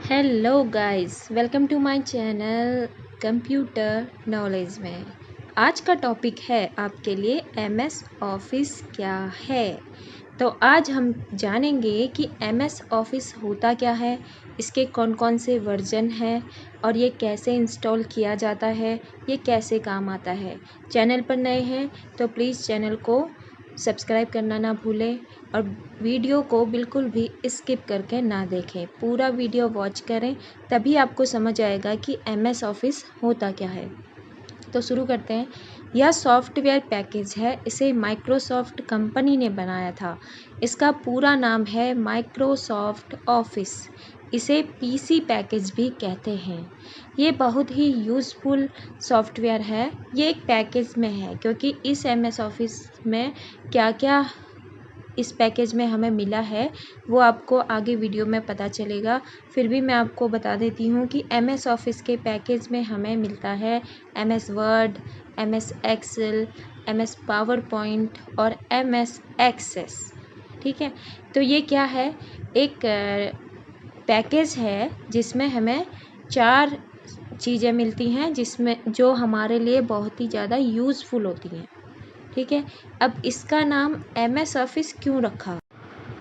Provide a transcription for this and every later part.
Hello guys, welcome to my channel computer knowledge में। आज का टॉपिक है आपके लिए एमएस ऑफिस क्या है। तो आज हम जानेंगे कि एमएस ऑफिस होता क्या है, इसके कौन कौन से वर्जन हैं और ये कैसे इंस्टॉल किया जाता है, ये कैसे काम आता है। चैनल पर नए हैं तो प्लीज़ चैनल को सब्सक्राइब करना ना भूलें और वीडियो को बिल्कुल भी स्किप करके ना देखें। पूरा वीडियो वॉच करें, तभी आपको समझ आएगा कि एमएस ऑफिस होता क्या है। तो शुरू करते हैं। यह सॉफ्टवेयर पैकेज है, इसे माइक्रोसॉफ्ट कंपनी ने बनाया था। इसका पूरा नाम है माइक्रोसॉफ्ट ऑफिस। इसे पीसी पैकेज भी कहते हैं। ये बहुत ही यूज़फुल सॉफ्टवेयर है। ये एक पैकेज में है क्योंकि इस एमएस ऑफिस में क्या क्या इस पैकेज में हमें मिला है वो आपको आगे वीडियो में पता चलेगा। फिर भी मैं आपको बता देती हूँ कि एमएस ऑफिस के पैकेज में हमें मिलता है MS Word, MS Excel, MS PowerPoint और एमएस एक्सेस। ठीक है, तो ये क्या है, एक पैकेज है जिसमें हमें 4 चीज़ें मिलती हैं जिसमें जो हमारे लिए बहुत ही ज़्यादा यूज़फुल होती हैं। ठीक है, अब इसका नाम एमएस ऑफिस क्यों रखा,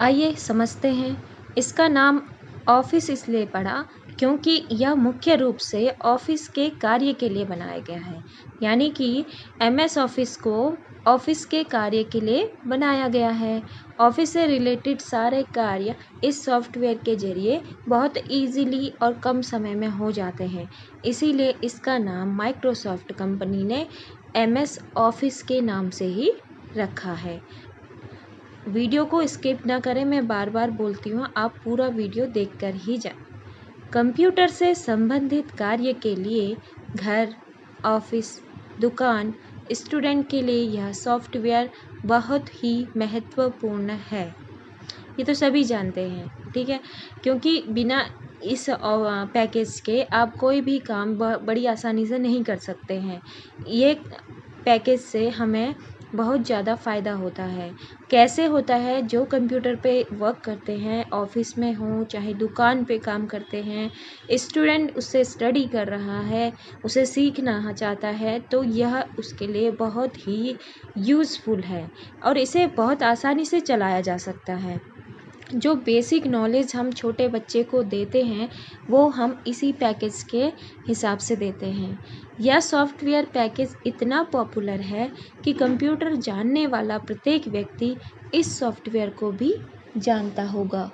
आइए समझते हैं। इसका नाम ऑफिस इसलिए पड़ा क्योंकि यह मुख्य रूप से ऑफिस के कार्य के लिए बनाया गया है। यानी कि एमएस ऑफिस को ऑफिस के कार्य के लिए बनाया गया है। ऑफिस से रिलेटेड सारे कार्य इस सॉफ्टवेयर के ज़रिए बहुत इजीली और कम समय में हो जाते हैं। इसीलिए इसका नाम माइक्रोसॉफ्ट कंपनी ने एमएस ऑफिस के नाम से ही रखा है। वीडियो को स्किप ना करें, मैं बार बार बोलती हूँ, आप पूरा वीडियो देखकर ही जाएं। कंप्यूटर से संबंधित कार्य के लिए घर, ऑफिस, दुकान, स्टूडेंट के लिए यह सॉफ्टवेयर बहुत ही महत्वपूर्ण है। ये तो सभी जानते हैं, ठीक है, क्योंकि बिना इस पैकेज के आप कोई भी काम बड़ी आसानी से नहीं कर सकते हैं। ये पैकेज से हमें बहुत ज़्यादा फ़ायदा होता है। कैसे होता है, जो कंप्यूटर पे वर्क करते हैं, ऑफिस में हो चाहे दुकान पे काम करते हैं, स्टूडेंट उससे स्टडी कर रहा है, उसे सीखना चाहता है, तो यह उसके लिए बहुत ही यूज़फुल है और इसे बहुत आसानी से चलाया जा सकता है। जो बेसिक नॉलेज हम छोटे बच्चे को देते हैं वो हम इसी पैकेज के हिसाब से देते हैं। यह सॉफ्टवेयर पैकेज इतना पॉपुलर है कि कंप्यूटर जानने वाला प्रत्येक व्यक्ति इस सॉफ्टवेयर को भी जानता होगा।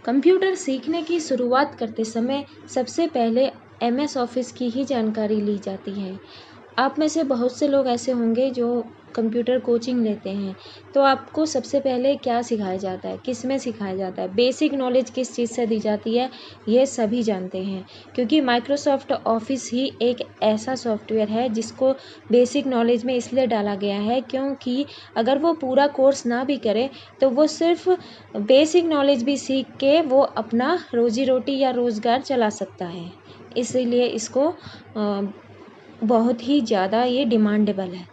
कंप्यूटर सीखने की शुरुआत करते समय सबसे पहले एमएस ऑफिस की ही जानकारी ली जाती है। आप में से बहुत से लोग ऐसे होंगे जो कंप्यूटर कोचिंग लेते हैं, तो आपको सबसे पहले क्या सिखाया जाता है, किस में सिखाया जाता है, बेसिक नॉलेज किस चीज़ से दी जाती है, ये सभी जानते हैं। क्योंकि माइक्रोसॉफ्ट ऑफिस ही एक ऐसा सॉफ्टवेयर है जिसको बेसिक नॉलेज में इसलिए डाला गया है क्योंकि अगर वो पूरा कोर्स ना भी करे तो वो सिर्फ बेसिक नॉलेज भी सीख के वो अपना रोजी रोटी या रोज़गार चला सकता है। इसीलिए इसको बहुत ही ज़्यादा ये डिमांडेबल है।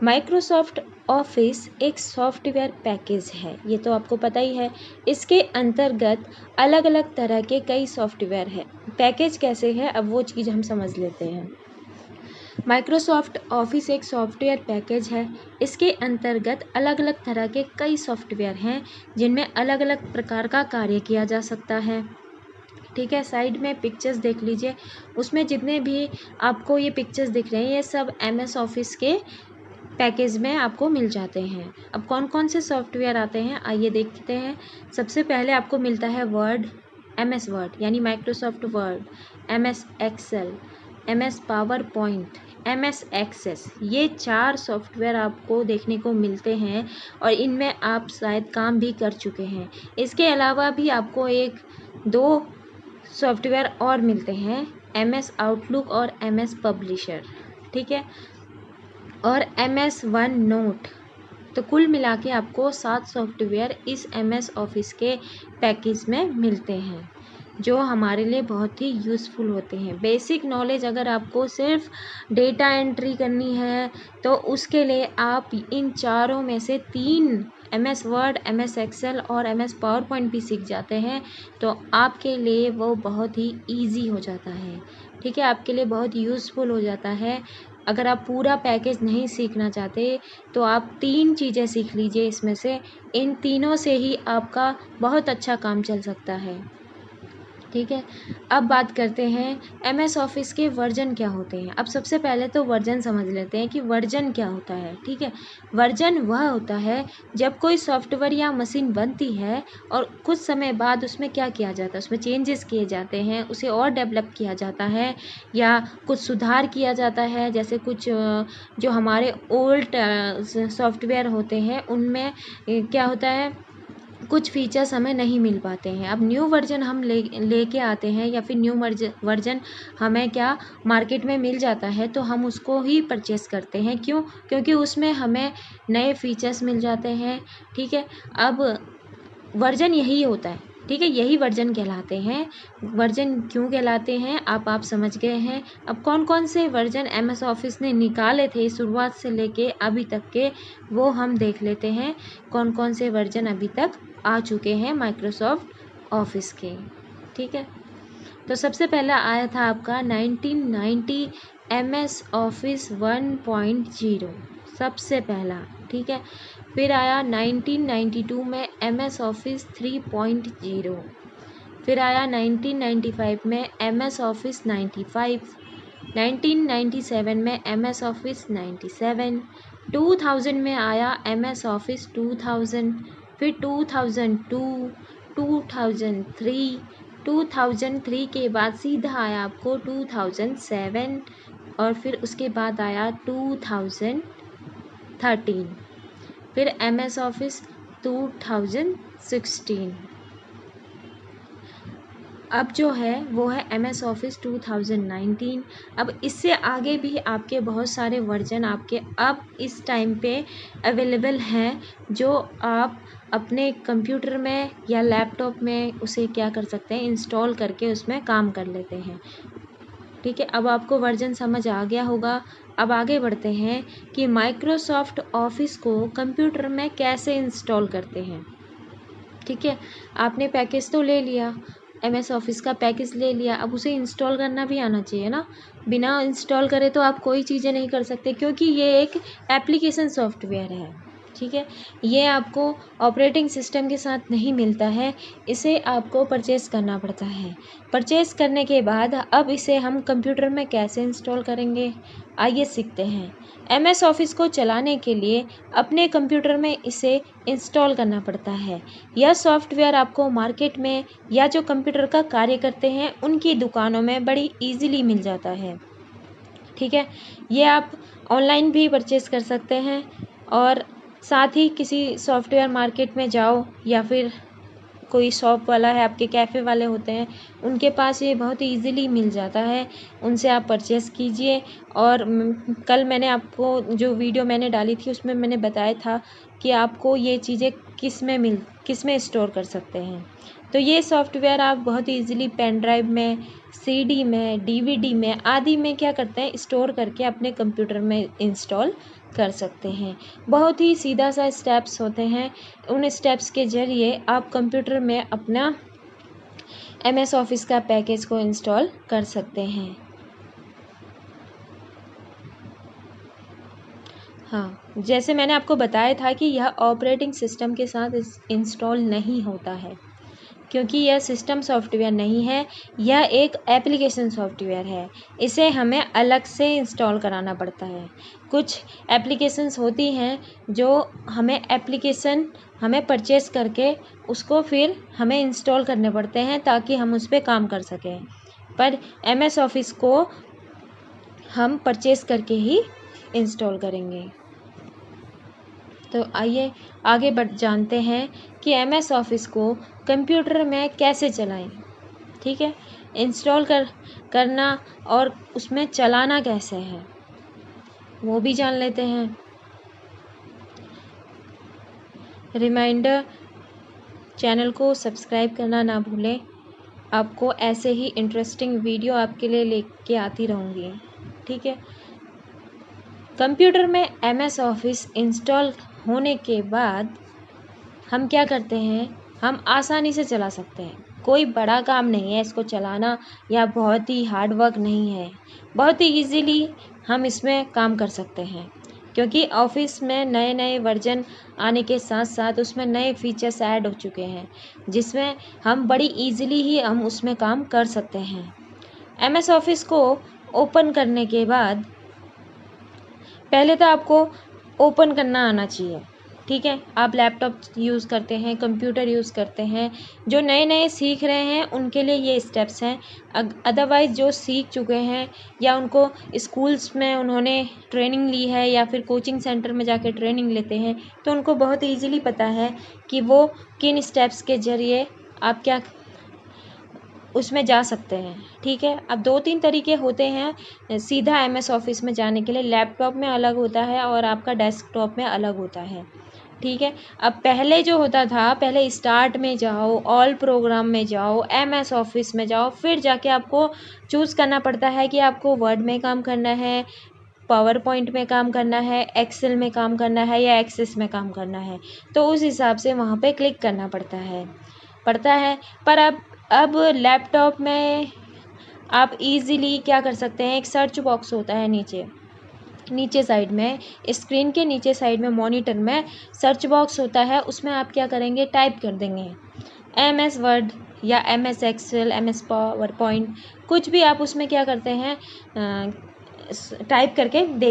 माइक्रोसॉफ्ट ऑफिस एक सॉफ्टवेयर पैकेज है, ये तो आपको पता ही है। इसके अंतर्गत अलग अलग तरह के कई सॉफ्टवेयर हैं। पैकेज कैसे है, अब वो चीज़ हम समझ लेते हैं। माइक्रोसॉफ्ट ऑफिस एक सॉफ्टवेयर पैकेज है। इसके अंतर्गत अलग अलग तरह के कई सॉफ्टवेयर हैं जिनमें अलग अलग प्रकार का कार्य किया जा सकता है। ठीक है, साइड में पिक्चर्स देख लीजिए, उसमें जितने भी आपको ये पिक्चर्स दिख रहे हैं ये सब एमएस ऑफिस के पैकेज में आपको मिल जाते हैं। अब कौन कौन से सॉफ्टवेयर आते हैं आइए देखते हैं। सबसे पहले आपको मिलता है वर्ड, एमएस वर्ड यानी Microsoft Word, MS Excel, MS PowerPoint, MS Access. ये 4 सॉफ्टवेयर आपको देखने को मिलते हैं और इनमें आप शायद काम भी कर चुके हैं। इसके अलावा भी आपको 1-2 सॉफ्टवेयर और मिलते हैं, एमएस आउटलुक और एमएस पब्लिशर, ठीक है, और एमएस वन नोट। तो कुल मिला के आपको 7 सॉफ्टवेयर इस एमएस ऑफिस के पैकेज में मिलते हैं जो हमारे लिए बहुत ही यूज़फुल होते हैं। बेसिक नॉलेज अगर आपको सिर्फ डेटा एंट्री करनी है तो उसके लिए आप इन चारों में से 3 MS वर्ड, MS एक्सेल और MS पावर पॉइंट भी सीख जाते हैं तो आपके लिए वो बहुत ही ईजी हो जाता है। ठीक है, आपके लिए बहुत यूज़फुल हो जाता है। अगर आप पूरा पैकेज नहीं सीखना चाहते तो आप 3 चीज़ें सीख लीजिए इसमें से, इन तीनों से ही आपका बहुत अच्छा काम चल सकता है। ठीक है, अब बात करते हैं MS ऑफिस के वर्जन क्या होते हैं। अब सबसे पहले तो वर्जन समझ लेते हैं कि वर्जन क्या होता है। ठीक है, वर्जन वह होता है जब कोई सॉफ्टवेयर या मशीन बनती है और कुछ समय बाद उसमें क्या किया जाता है, उसमें चेंजेस किए जाते हैं, उसे और डेवलप किया जाता है या कुछ सुधार किया जाता है। जैसे कुछ जो हमारे ओल्ड सॉफ्टवेयर होते हैं उनमें क्या होता है, कुछ फीचर्स हमें नहीं मिल पाते हैं। अब न्यू वर्जन हम लेके आते हैं या फिर न्यू वर्जन हमें क्या मार्केट में मिल जाता है तो हम उसको ही परचेस करते हैं। क्यों? क्योंकि उसमें हमें नए फीचर्स मिल जाते हैं। ठीक है, अब वर्जन यही होता है। ठीक है, यही वर्जन कहलाते हैं। वर्जन क्यों कहलाते हैं आप समझ गए हैं। अब कौन कौन से वर्जन MS ऑफिस ने निकाले थे शुरुआत से लेके अभी तक के, वो हम देख लेते हैं। कौन कौन से वर्जन अभी तक आ चुके हैं माइक्रोसॉफ्ट ऑफिस के। ठीक है, तो सबसे पहला आया था आपका 1990 MS ऑफिस 1.0, सबसे पहला। ठीक है, फिर आया 1992 में MS ऑफिस 3.0, फिर आया 1995 में MS ऑफिस 95, 1997 में MS ऑफिस 97, 2000 में आया MS ऑफिस 2000, फिर 2002, 2003, 2003 के बाद सीधा आया आपको 2007 और फिर उसके बाद आया 2013, फिर MS ऑफिस 2016। अब जो है वो है MS ऑफिस 2019। अब इससे आगे भी आपके बहुत सारे वर्जन आपके अब इस टाइम पे अवेलेबल हैं जो आप अपने कंप्यूटर में या लैपटॉप में उसे क्या कर सकते हैं, इंस्टॉल करके उसमें काम कर लेते हैं। ठीक है, अब आपको वर्जन समझ आ गया होगा। अब आगे बढ़ते हैं कि माइक्रोसॉफ्ट ऑफिस को कंप्यूटर में कैसे इंस्टॉल करते हैं। ठीक है, आपने पैकेज तो ले लिया, MS ऑफिस का पैकेज ले लिया, अब उसे इंस्टॉल करना भी आना चाहिए ना। बिना इंस्टॉल करे तो आप कोई चीज़ें नहीं कर सकते क्योंकि ये एक एप्लीकेशन सॉफ्टवेयर है। ठीक है, ये आपको ऑपरेटिंग सिस्टम के साथ नहीं मिलता है, इसे आपको परचेस करना पड़ता है। परचेस करने के बाद अब इसे हम कंप्यूटर में कैसे इंस्टॉल करेंगे, आइए सीखते हैं। MS ऑफिस को चलाने के लिए अपने कंप्यूटर में इसे इंस्टॉल करना पड़ता है। यह सॉफ्टवेयर आपको मार्केट में या जो कंप्यूटर का कार्य करते हैं उनकी दुकानों में बड़ी ईजिली मिल जाता है। ठीक है, ये आप ऑनलाइन भी परचेस कर सकते हैं और साथ ही किसी सॉफ्टवेयर मार्केट में जाओ या फिर कोई शॉप वाला है, आपके कैफ़े वाले होते हैं, उनके पास ये बहुत ईज़िली मिल जाता है, उनसे आप परचेस कीजिए। और कल मैंने आपको जो वीडियो मैंने डाली थी उसमें मैंने बताया था कि आपको ये चीज़ें किस में स्टोर कर सकते हैं। तो ये सॉफ्टवेयर आप बहुत ईज़िली पेन ड्राइव में, CD में, DVD में आदि में क्या करते हैं, स्टोर करके अपने कंप्यूटर में इंस्टॉल कर सकते हैं। बहुत ही सीधा सा स्टेप्स होते हैं, उन स्टेप्स के ज़रिए आप कंप्यूटर में अपना MS ऑफिस का पैकेज को इंस्टॉल कर सकते हैं। हाँ, जैसे मैंने आपको बताया था कि यह ऑपरेटिंग सिस्टम के साथ इंस्टॉल नहीं होता है क्योंकि यह सिस्टम सॉफ्टवेयर नहीं है, यह एक एप्लीकेशन सॉफ्टवेयर है। इसे हमें अलग से इंस्टॉल कराना पड़ता है। कुछ एप्लीकेशंस होती हैं जो हमें परचेस करके उसको फिर हमें इंस्टॉल करने पड़ते हैं ताकि हम उस पर काम कर सकें। पर MS ऑफिस को हम परचेस करके ही इंस्टॉल करेंगे। तो आइए आगे जानते हैं कि MS ऑफिस को कंप्यूटर में कैसे चलाएं। ठीक है, इंस्टॉल करना और उसमें चलाना कैसे है वो भी जान लेते हैं। रिमाइंडर, चैनल को सब्सक्राइब करना ना भूलें। आपको ऐसे ही इंटरेस्टिंग वीडियो आपके लिए लेके आती रहूँगी। ठीक है, कंप्यूटर में MS ऑफिस इंस्टॉल होने के बाद हम क्या करते हैं, हम आसानी से चला सकते हैं। कोई बड़ा काम नहीं है इसको चलाना या बहुत ही हार्ड वर्क नहीं है, बहुत ही इजीली हम इसमें काम कर सकते हैं। क्योंकि ऑफिस में नए नए वर्जन आने के साथ साथ उसमें नए फीचर्स ऐड हो चुके हैं, जिसमें हम बड़ी इजीली ही हम उसमें काम कर सकते हैं। एमएस ऑफिस को ओपन करने के बाद पहले तो आपको ओपन करना आना चाहिए, ठीक है। आप लैपटॉप यूज़ करते हैं, कंप्यूटर यूज़ करते हैं, जो नए नए सीख रहे हैं उनके लिए ये स्टेप्स हैं। अदरवाइज़ जो सीख चुके हैं या उनको स्कूल्स में उन्होंने ट्रेनिंग ली है या फिर कोचिंग सेंटर में जाके ट्रेनिंग लेते हैं, तो उनको बहुत ईजीली पता है कि वो किन स्टेप्स के ज़रिए आप क्या उसमें जा सकते हैं, ठीक है। अब 2-3 तरीके होते हैं सीधा एमएस ऑफिस में जाने के लिए। लैपटॉप में अलग होता है और आपका डेस्कटॉप में अलग होता है, ठीक है। अब पहले जो होता था, पहले स्टार्ट में जाओ, ऑल प्रोग्राम में जाओ, एमएस ऑफिस में जाओ, फिर जाके आपको चूज़ करना पड़ता है कि आपको वर्ड में काम करना है, पावर पॉइंट में काम करना है, एक्सेल में काम करना है या एक्सेस में काम करना है। तो उस हिसाब से वहाँ पे क्लिक करना पड़ता है। पर अब लैपटॉप में आप इजीली क्या कर सकते हैं, एक सर्च बॉक्स होता है नीचे साइड में, स्क्रीन के नीचे साइड में मॉनिटर में सर्च बॉक्स होता है। उसमें आप क्या करेंगे, टाइप कर देंगे एमएस वर्ड या MS Excel, MS PowerPoint, कुछ भी आप उसमें क्या करते हैं टाइप करके देख